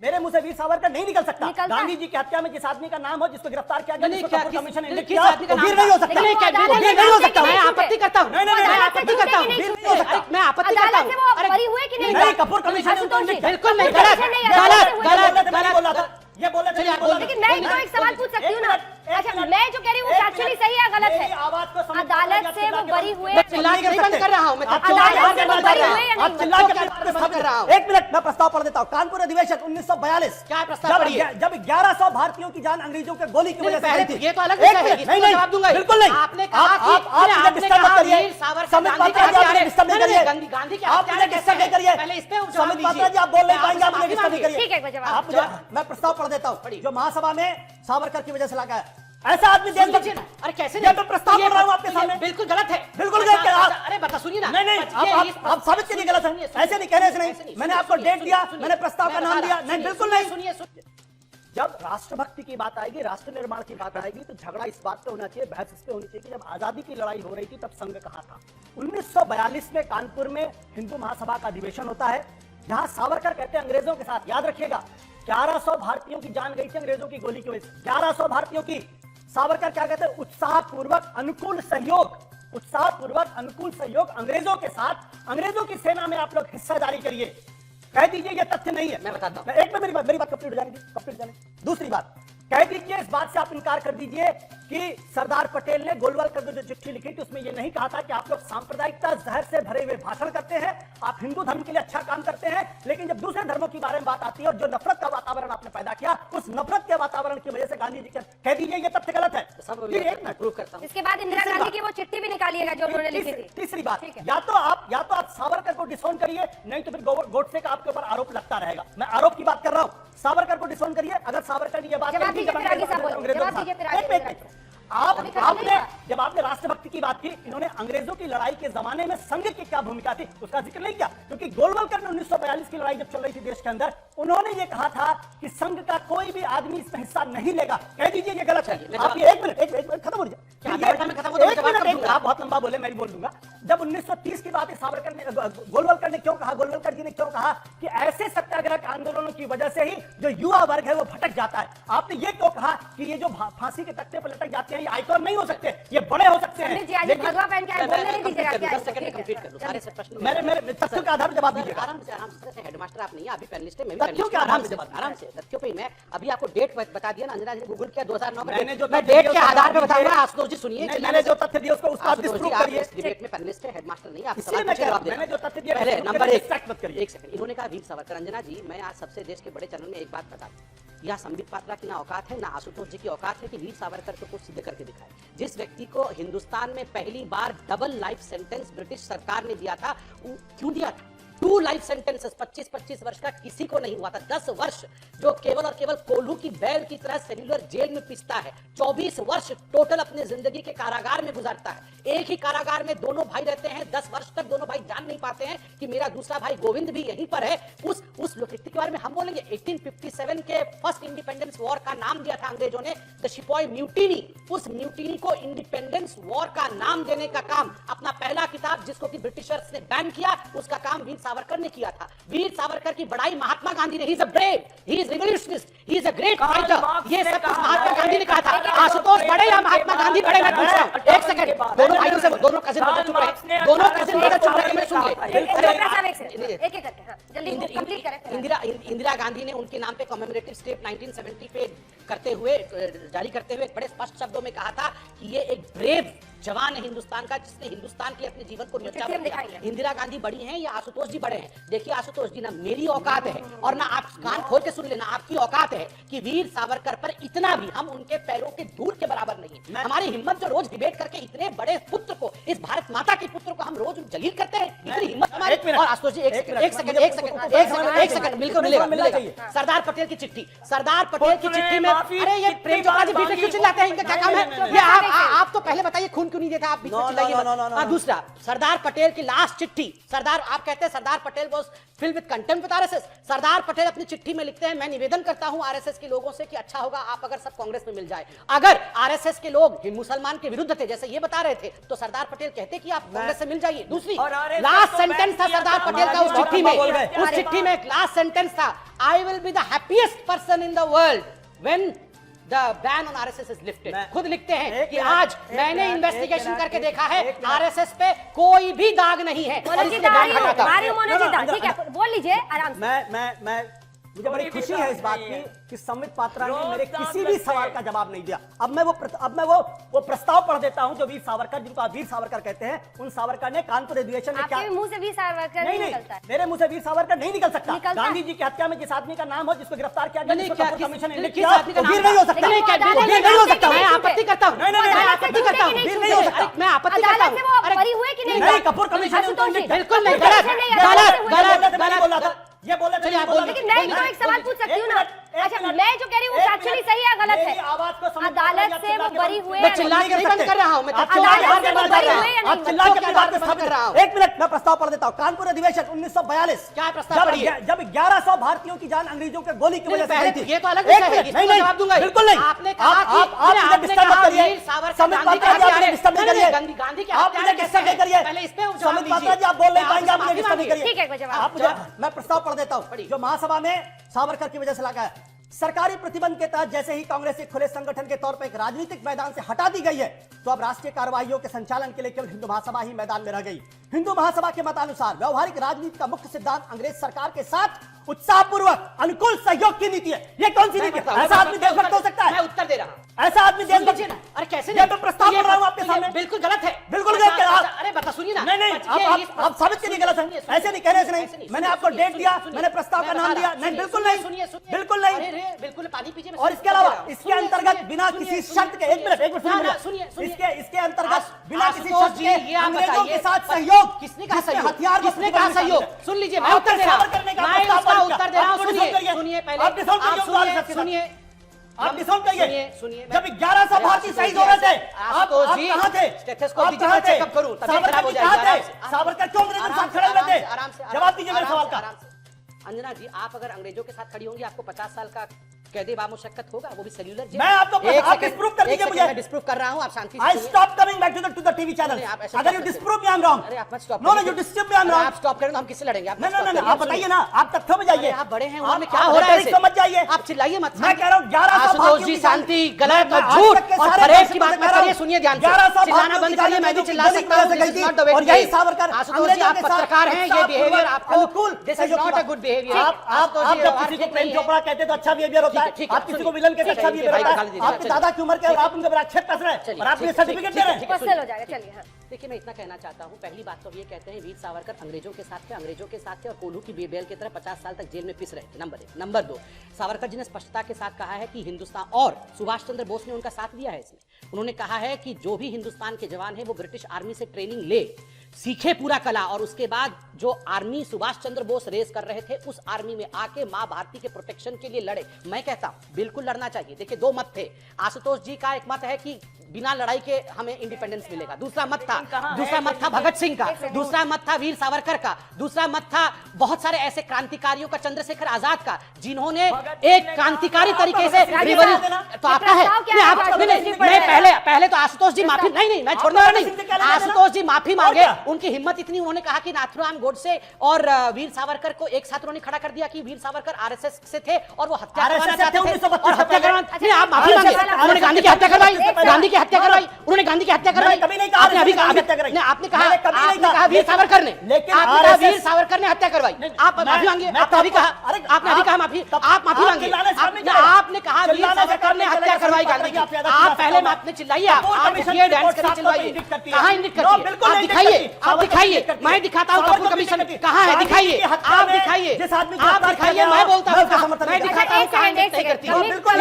मेरे मुंह से वीर सावरकर नहीं निकल सकता। गांधी जी की हत्या में जिस आदमी का नाम हो, जिसको गिरफ्तार किया गया, कपूर कमीशन ने किया, वो वीर नहीं हो सकता। वीर नहीं हो सकता। मैं आपत्ति करता हूँ, मैं आपत्ति करता हूँ, वीर नहीं हो सकता। मैं आपत्ति करता हूँ। अरे बरी हुए कि नहीं? नहीं, कपूर कमीशन ने उनको इंडिक्ट किया। बिल्कुल नहीं, गलत बोला था, ये बोले थे। लेकिन मैं तो एक सवाल पूछ सकती हूँ ना। अच्छा, मैं जो कह रही हूँ एक्चुअली सही है गलत है? अदालत से वो बरी हुए, कर रहा हूँ मैं, अदालत से वो बरी हुए या आप नहीं? चिल्ला के कर रहा हूं। 1 मिनट मैं प्रस्ताव पढ़ देता हूं। कानपुर अधिवेशन 1942। क्या प्रस्ताव पढ़िए? जब 1100 भारतीयों की जान अंग्रेजों के गोली की वजह से गई थी। ये तो अलग विषय है, इसका जवाब दूंगा। बिल्कुल नहीं। आपने कहा कि आप डिस्टर्ब मत करिए। समित पात्रा जी आप डिस्टर्ब नहीं करिए। गांधी के आप मुझे डिस्टर्ब नहीं करिए। पहले इस पे समित पात्रा जी आप बोल नहीं पाएंगे, आप मुझे डिस्टर्ब नहीं ठीक है, कोई करिए। जवाब। आप मुझे, मैं प्रस्ताव पढ़ देता हूं जो महासभा में सावरकर की वजह से लगा है। ऐसा आदमी देश में, अरे कैसे? मैं प्रस्ताव पढ़ रहा हूं आपके सामने। बिल्कुल गलत है, बिल्कुल गलत है। अरे बता, सुनिए ना। नहीं, आप साबित करिए गलत है। ऐसे नहीं कहने से नहीं। मैंने आपको डेट दिया, मैंने प्रस्ताव का नाम दिया। नहीं, बिल्कुल नहीं। सुनिए, जब राष्ट्रभक्ति की बात आएगी, राष्ट्र निर्माण की बात आएगी, तो झगड़ा इस बात पे होना चाहिए, बहस इस पे होनी चाहिए कि जब आजादी की लड़ाई हो रही थी तब संघ कहां था। 1942 में कानपुर में हिंदू महासभा का अधिवेशन होता है, जहां सावरकर कहते हैं अंग्रेजों के साथ, याद रखिएगा 1100 भारतीयों की जान गई थी अंग्रेजों की गोली की वजह से। 1100 भारतीयों की। सावरकर क्या कहते हैं? उत्साहपूर्वक अनुकूल सहयोग अंग्रेजों के साथ, अंग्रेजों की सेना में आप लोग हिस्सा जारी करिए। कह दीजिए ये तथ्य नहीं है। मैं बताता हूं। एक मिनट, मेरी बात कंप्लीट हो जाने। दूसरी बात, कह दीजिए इस बात से आप इनकार कर दीजिए कि सरदार पटेल ने गोलवलकर को जो चिट्ठी लिखी थी उसमें ये नहीं कहा था कि आप लोग सांप्रदायिकता जहर से भरे हुए भाषण करते हैं, आप हिंदू धर्म के लिए अच्छा काम करते हैं, लेकिन जब दूसरे धर्मों के बारे में बात आती है और जो नफरत का वातावरण आपने पैदा किया, उस नफरत के वातावरण की वजह से गांधी जी कह दीजिए ये तथ्य गलत है। एक मिनट प्रूव करता हूं। इसके बाद इंदिरा गांधी की वो चिट्ठी भी निकालिएगा जो उन्होंने लिखी थी। तीसरी बात, या तो आप सावरकर को डिसोन करिए, नहीं तो फिर गोडसे का आपके ऊपर आरोप लगता रहेगा। मैं आरोप की बात कर रहा हूं। सावरकर को डिसोन करिए। अगर सावरकर ने ये बात जवाब दीजिए, जब आपने राष्ट्रभक्ति की बात की, इन्होंने अंग्रेजों की लड़ाई के जमाने में संघ की क्या भूमिका थी उसका जिक्र नहीं किया, क्योंकि गोलवलकर ने 1942 की लड़ाई जब चल रही थी देश के अंदर, उन्होंने ये कहा था कि संघ का कोई भी आदमी इसमें हिस्सा नहीं लेगा। कह दीजिए ये गलत है। आप एक मिनट खत्म हो जाए। आप बहुत लंबा बोले, मैं भी बोल दूंगा। जब 1930 की बात है, सावरकर ने, गोलवलकर ने क्यों कहा, गोलवलकर जी ने क्यों कहा कि ऐसे सत्याग्रह के आंदोलनों की वजह से ही जो युवा वर्ग है वो भटक जाता है। आपने ये क्यों कहा कि ये जो फांसी के तख्ते पर लटक जाते हैं ये आइकॉन नहीं हो सकते, ये बड़े हो सकते हैं। मेरे तथ्यों के आधार पर जवाब दीजिए। आराम से हेडमास्टर आप नहीं है, अभी पैनलिस्ट है, मैं तथ्यों के आधार पर जवाब, आराम से तथ्यों पे। मैं अभी आपको डेट बता दिया ना, अंजना जी ने गूगल किया 2009 में, मैंने जो मैं डेट के आधार पे बताऊंगा। आशुतोष जी सुनिए, मैंने जो तथ्य दिया उसको उसका डिस्प्रूव करिए। डिबेट में पैनलिस्ट है, हेडमास्टर नहीं है, आप इसलिए मैं कह रहा हूं, मैंने जो तथ्य दिया पहले नंबर 1 मत करिए। एक सेकंड, इन्होंने कहा वीर सावरकर। अंजना जी, मैं आज सबसे देश के बड़े चैनल में एक बात बता दूं, या संबित पात्रा की ना औकात है ना आशुतोष जी की औकात है कि वीर सावरकर को कुछ सिद्ध करके दिखाए। जिस व्यक्ति को हिंदुस्तान में पहली बार डबल लाइफ सेंटेंस ब्रिटिश सरकार ने दिया था, क्यों दिया था? 2 लाइफ सेंटेंसेस 25-25 वर्ष का किसी को नहीं हुआ था। 10 वर्ष जो केवल और केवल कोल्हू की बैल की तरह सेल्युलर जेल में पिसता है, 24 वर्ष टोटल अपने जिंदगी के कारागार में गुजारता है। एक ही कारागार में दोनों भाई रहते हैं, 10 वर्ष तक दोनों भाई जान नहीं पाते हैं कि मेरा दूसरा भाई गोविंद भी यहीं पर है। उस व्यक्ति के बारे में हम बोलेंगे। 1857 के फर्स्ट इंडिपेंडेंस वॉर का नाम दिया था अंग्रेजों ने, द शिपॉय म्यूटिनी। उस म्यूटिनी को इंडिपेंडेंस वॉर का नाम देने का काम, अपना पहला किताब जिसको कि ब्रिटिशर्स ने बैन किया, उसका काम वीर सावरकर ने किया था। वीर सावरकर की बड़ाई महात्मा गांधी ने, he is a brave, he is revolutionist, he is a great fighter, ये सब कुछ महात्मा गांधी ने कहा था। आशुतोष बड़े या महात्मा गांधी बड़े? मैं पूछ रहा हूं, एक सेकंड, दोनों भाइयों से, दोनों कजिन बता चुप रहे, दोनों कजिन बता चुप रहे, मैं सुन ले। इंदिरा गांधी ने उनके नाम पे कमेमोरेटिव स्टेप 1970 पे करते हुए, जारी करते हुए बड़े स्पष्ट शब्दों में कहा था कि ये एक ब्रेव जवान है हिंदुस्तान का, जिसने हिंदुस्तान के अपने जीवन को न्यौछावर किया। इंदिरा गांधी बड़ी हैं या आशुतोष जी बड़े हैं? देखिए आशुतोष जी, ना मेरी औकात है और ना आप कान खोल के सुन लेना, आपकी औकात है कि वीर सावरकर पर इतना भी हम उनके पैरों के धूल के बराबर नहीं है। हमारी हिम्मत जो रोज डिबेट करके इतने बड़े पुत्र को, इस भारत माता के पुत्र को हम रोज जलील करते हैं, इतनी हिम्मत हमारी। और आशुतोष जी एक सेकंड बिल्कुल मिलेगा। सरदार पटेल की चिट्ठी, सरदार पटेल की चिट्ठी में, अरे ये प्रेम चोपड़ा जी बीच में क्यों चिल्लाते हैं? इनका क्या काम है? ये आप तो पहले बताइए, खून क्यों नहीं देता आप बीच में चिल्लाइए? दूसरा, सरदार पटेल की लास्ट चिट्ठी, सरदार, आप कहते हैं Sardar Patel was filled with contempt with RSS. Sardar Patel अपनी चिट्ठी में लिखते हैं, मैं निवेदन करता हूं आरएसएस के लोगों से कि अच्छा होगा आप अगर सब कांग्रेस में मिल जाए। अगर आरएसएस के लोग मुसलमान के विरुद्ध थे जैसे ये बता रहे थे, तो सरदार पटेल कहते कि आप कांग्रेस से मिल जाइए। दूसरी, लास्ट सेंटेंस था सरदार पटेल का उस चिट्ठी में, उस चिट्ठी में एक लास्ट सेंटेंस था, I will be the happiest person in the world when the ban on RSS is lifted. खुद लिखते हैं कि आज मैंने इन्वेस्टिगेशन करके देखा है RSS पे कोई भी दाग नहीं है। मनोज जी, ठीक है, बोल लीजिए आराम से। मुझे बड़ी खुशी है इस बात की कि संबित पात्रा ने मेरे किसी भी सवाल का जवाब नहीं दिया। अब मैं वो प्रस्ताव पढ़ देता हूं जो वीर सावरकर, जिनको आप वीर सावरकर कहते हैं, उन सावरकर ने कानपुर अधिवेशन में क्या, आपके मुंह से वीर सावरकर नहीं निकलता है। मेरे मुंह से वीर सावरकर नहीं निकल सकता। गांधी जी की हत्या में जिस आदमी का नाम हो, जिसको गिरफ्तार किया गया, कमीशन ने किया, वीर नहीं हो सकता। वीर नहीं हो सकता। मैं आपत्ति करता हूं, मैं आपत्ति करता हूं, वीर नहीं हो सकता। मैं आपत्ति करता हूं। अरे बरी हुए कि नहीं, कपूर कमीशन बिल्कुल नहीं, गलत ये बोले लेकिन मैं तो एक सवाल पूछ सकती हूँ ना। अच्छा, मैं जो कह रही हूँ एक्चुअली सही है गलत है? अदालत से वो बरी हुए? मैं चिल्ला के बंद कर रहा हूँ, मैं अदालत से वो बरी हुए या आप चिल्ला के बात स्थापित कर रहा हूँ। एक मिनट, मैं प्रस्ताव पढ़ देता हूँ। कानपुर अधिवेशन 1942। क्या प्रस्ताव पढ़िए? जब 1100 भारतीयों की जान अंग्रेजों के गोली की वजह से गई थी। ये तो अलग विषय है, इसका जवाब दूंगा। बिल्कुल नहीं। आपने कहा आप डिस्टर्ब मत करिए। संबित पात्रा जी, आप डिस्टर्ब नहीं करिए। गांधी के आप मुझे डिस्टर्ब नहीं करिए। पहले इस पे संबित पात्रा जी, आप बोल नहीं पाएंगे, आप मुझे डिस्टर्ब नहीं करिए। ठीक है, कोई जवाब। आप मुझे, मैं प्रस्ताव पढ़ देता हूँ जो महासभा में सावरकर की वजह से लगा है। सरकारी प्रतिबंध के तहत जैसे ही कांग्रेस एक खुले संगठन के तौर पर एक राजनीतिक मैदान से हटा दी गई है, तो अब राष्ट्रीय कार्रवाइयों के संचालन के लिए केवल हिंदू महासभा ही मैदान में रह गई। हिंदू महासभा के मतानुसार व्यवहारिक राजनीति का मुख्य सिद्धांत अंग्रेज सरकार के साथ उत्साहपूर्वक अनुकूल सहयोग की नीति है। ये कौन सी नीति है? ऐसा आदमी देशभक्त हो सकता है? मैं उत्तर दे रहा हूँ। ऐसा आदमी देशभक्त? अरे कैसे? मैं प्रस्ताव पढ़ रहा हूँ आपके सामने। बिल्कुल गलत है, बिल्कुल गलत है। अरे बता, सुनिए ना। नहीं, आप साबित कीजिए गलत है। ऐसे नहीं कहने से नहीं। मैंने आपको डेट दिया, मैंने प्रस्ताव का नाम दिया। नहीं, बिल्कुल नहीं, बिल्कुल नहीं, बिल्कुल पानी पीजिए। और इसके अलावा इसके अंतर्गत बिना किसी शर्त के, एक मिनट सुनिए, इसके अंतर्गत बिना किसी शर्त के अंग्रेजों के साथ सहयोग, किसने कहा सहयोग? हथियार, किसने कहा सहयोग? सुन लीजिए, मैं उत्तर दे रहा हूं, मैं उसका उत्तर दे रहा हूं। सुनिए पहले, आप डिसॉल्व करिए, सुनिए, आप डिसॉल्व करिए। सुनिए, जब 1100 भारतीय शहीद हो रहे थे, आप कहां थे? स्टेथोस्कोप दीजिए, मैं चेकअप करूं, तबीयत खराब हो जाएगी। सावरकर क्यों अंग्रेजों के साथ खड़े हुए थे? जवाब दीजिए मेरे सवाल का। अंजना जी, आप अगर अंग्रेजों के साथ खड़ी होंगी, आपको 50 साल का कैदे बामुशक्कत होगा, वो भी सेल्यूलर जेल। मैं आपको आप डिस्प्रूव कर दीजिए मुझे। मैं डिस्प्रूव कर रहा हूं, आप शांति से I stop coming back to the TV channel. अगर you disprove me, I'm wrong. अरे आप मत stop. No, you disprove me, I'm wrong. आप स्टॉप करें तो हम किससे लड़ेंगे? आप नहीं, आप बताइए ना, आप तथ्यों में जाइए। आप बड़े हैं, उन्होंने क्या हो रहा है? समझ जाइए, आप चिल्लाइए मत। मैं कह रहा हूँ 1100 आशुतोष जी, शांति, गलत और झूठ और फरेब की बात मत करिए। सुनिए ध्यान से, चिल्लाना बंद करिए। मैं भी चिल्ला सकता हूँ, और यही सावरकर। आशुतोष जी, आप पत्रकार हैं, ये बिहेवियर आपको, this is not a good behaviour. आप जब किसी को प्रेम चोपड़ा कहते तो अच्छा बिहेवियर होता है, आप किसी को विलन कहते अच्छा बिहेवियर होता है। आपके दादा की उम्र के, आप उनके बराबर कस रहे हैं और आप ये सर्टिफिकेट दे रहे हैं। पर्सनल हो जाएगा, चलिए। हाँ, देखिए, मैं इतना कहना चाहता हूं, पहली बात तो ये कहते हैं वीर सावरकर अंग्रेजों के साथ थे, और कोल्हू की बेल की तरह 50 साल तक जेल में पिस रहे थे। नंबर 1। नंबर 2, सावरकर जी ने स्पष्टता के साथ कहा है कि हिंदुस्तान, और सुभाष चंद्र बोस ने उनका साथ दिया है इसमें। उन्होंने कहा है कि जो भी हिंदुस्तान के जवान है वो ब्रिटिश आर्मी से ट्रेनिंग ले, सीखे पूरा कला, और उसके बाद जो आर्मी सुभाष चंद्र बोस रेस कर रहे थे, उस आर्मी में आके मां भारती के प्रोटेक्शन के लिए लड़े। मैं कहता हूं बिल्कुल लड़ना चाहिए। देखिए, 2 मत थे। आशुतोष जी का एक मत है कि बिना लड़ाई के हमें इंडिपेंडेंस मिलेगा। दूसरा मत था भगत सिंह का, दूसरा मत था वीर सावरकर का, दूसरा मत था बहुत सारे ऐसे क्रांतिकारियों का, चंद्रशेखर आजाद का, जिन्होंने एक क्रांतिकारी तरीके से तो आपका है। मैं पहले तो आशुतोष जी माफी, नहीं, मैं छोड़ने वाला नहीं। आशुतोष जी माफी मांगे। उनकी हिम्मत इतनी, उन्होंने कहा कि नाथुराम गोडसे और वीर सावरकर को एक साथ उन्होंने खड़ा कर दिया कि वीर सावरकर आरएसएस से थे और वो हत्या करवाना चाहते थे, और हत्या करवाना। आप माफी मांगे। उन्होंने गांधी की हत्या करवाई, गांधी की हत्या करवाई, उन्होंने गांधी की हत्या करवाई। आपने अभी कहा वीर सावरकर ने, आपने कहा वीर सावरकर ने हत्या करवाई। आप माफी मांगे। आपने अभी कहा माफी, आप माफी मांगे। आपने कहा वीर सावरकर ने हत्या करवाई गांधी की। आप पहले आपने चिल्लाइए, आप देखिए, डांस करिए, चिल्लाइए। कहां इंडिकेट करती है? आप दिखाइए, आप दिखाइए। मैं दिखाता हूं कपूर कमीशन कहां है, दिखाइए। आप दिखाइए, आप दिखाइए। मैं बोलता हूं, मैं दिखाता हूं कहां इंडिकेट करती है। बिल्कुल